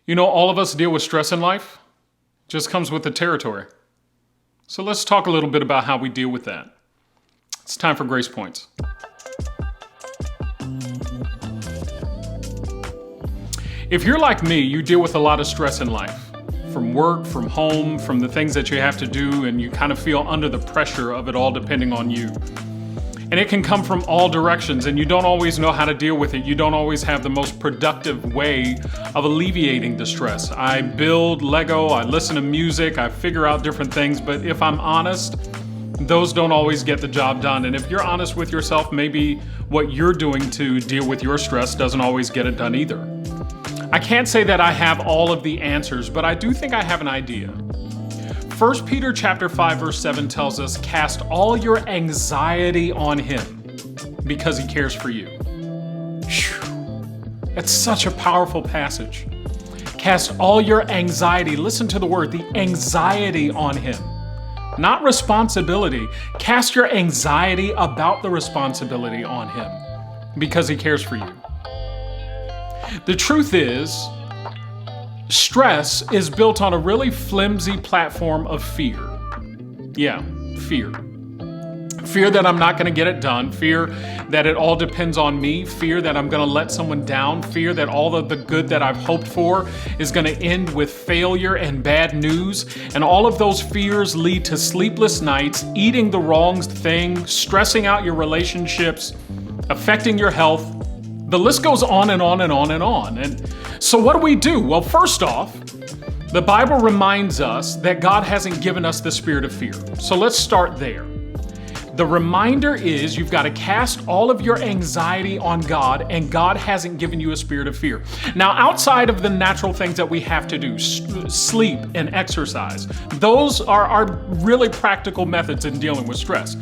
You know, all of us deal with stress in life. Just comes with the territory. So let's talk a little bit about how we deal with that. It's time for Grace Points. If you're like me, you deal with a lot of stress in life. From work, from home, from the things that you have to do, and you kind of feel under the pressure of it all depending on you. And it can come from all directions, and you don't always know how to deal with it. You don't always have the most productive way of alleviating the stress. I build Lego, I listen to music, I figure out different things, but if I'm honest, those don't always get the job done. And if you're honest with yourself, maybe what you're doing to deal with your stress doesn't always get it done either. I can't say that I have all of the answers, but I do think I have an idea. 1 Peter chapter 5 verse 7 tells us, cast all your anxiety on him because he cares for you. Whew. That's such a powerful passage. Cast all your anxiety, listen to the word, the anxiety on him. Not responsibility. Cast your anxiety about the responsibility on him because he cares for you. The truth is, stress is built on a really flimsy platform of fear. Yeah, fear. Fear that I'm not going to get it done. Fear that it all depends on me. Fear that I'm going to let someone down. Fear that all of the good that I've hoped for is going to end with failure and bad news. And all of those fears lead to sleepless nights, eating the wrong thing, stressing out your relationships, affecting your health. The list goes on and on and on and on. And so what do? Well, first off, the Bible reminds us that God hasn't given us the spirit of fear. So let's start there. The reminder is you've got to cast all of your anxiety on God, and God hasn't given you a spirit of fear. Now, outside of the natural things that we have to do, sleep and exercise, those are really practical methods in dealing with stress.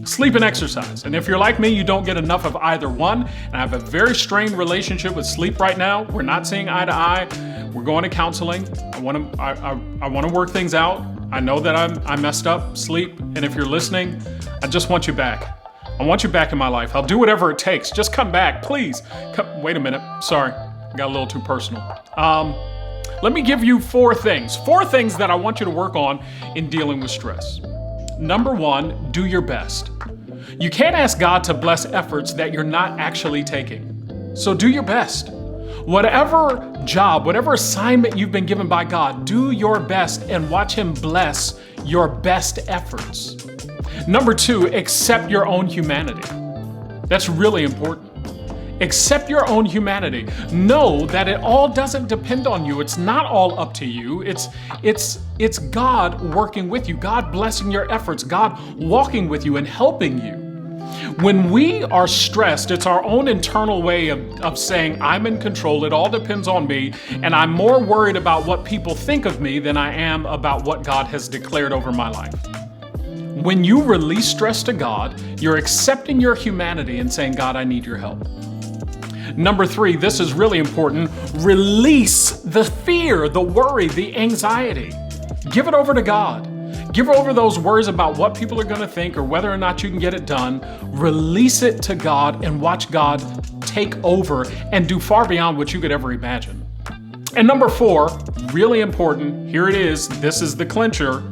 Sleep and exercise. And if you're like me, you don't get enough of either one. And I have a very strained relationship with sleep right now. We're not seeing eye to eye. We're going to counseling. I want to work things out. I know that I messed up. Sleep. And if you're listening, I just want you back. I want you back in my life. I'll do whatever it takes. Just come back, please. Wait a minute. Sorry. I got a little too personal. Let me give you four things that I want you to work on in dealing with stress. Number one, do your best. You can't ask God to bless efforts that you're not actually taking. So do your best. Whatever job, whatever assignment you've been given by God, do your best and watch Him bless your best efforts. Number two, accept your own humanity. That's really important. Accept your own humanity. Know that it all doesn't depend on you. It's not all up to you. It's God working with you, God blessing your efforts, God walking with you and helping you. When we are stressed, it's our own internal way of saying, I'm in control, it all depends on me, and I'm more worried about what people think of me than I am about what God has declared over my life. When you release stress to God, you're accepting your humanity and saying, God, I need your help. Number three, this is really important. Release the fear, the worry, the anxiety. Give it over to God. Give over those worries about what people are going to think or whether or not you can get it done. Release it to God and watch God take over and do far beyond what you could ever imagine. And number four, really important, here it is. This is the clincher.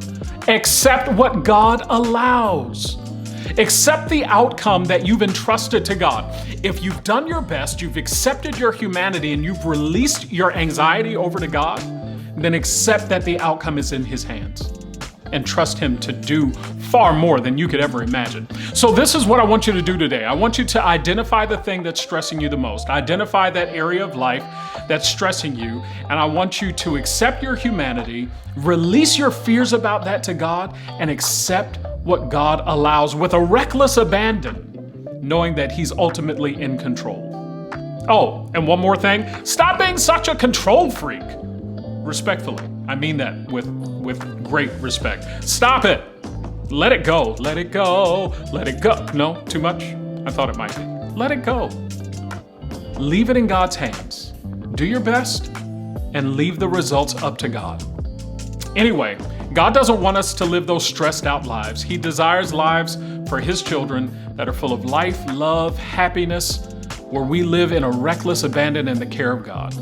Accept what God allows. Accept the outcome that you've entrusted to God. If you've done your best, you've accepted your humanity, and you've released your anxiety over to God, then accept that the outcome is in His hands and trust Him to do far more than you could ever imagine. So this is what I want you to do today. I want you to identify the thing that's stressing you the most. Identify that area of life that's stressing you, and I want you to accept your humanity, release your fears about that to God, and accept what God allows with a reckless abandon, knowing that He's ultimately in control. Oh, and one more thing, stop being such a control freak. Respectfully, I mean that with great respect. Stop it. Let it go. Let it go. Let it go. No, too much? I thought it might be. Let it go. Leave it in God's hands. Do your best and leave the results up to God. Anyway, God doesn't want us to live those stressed out lives. He desires lives for His children that are full of life, love, happiness, where we live in a reckless abandon in the care of God.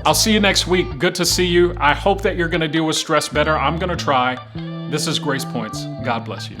I'll see you next week. Good to see you. I hope that you're going to deal with stress better. I'm going to try. This is Grace Points. God bless you.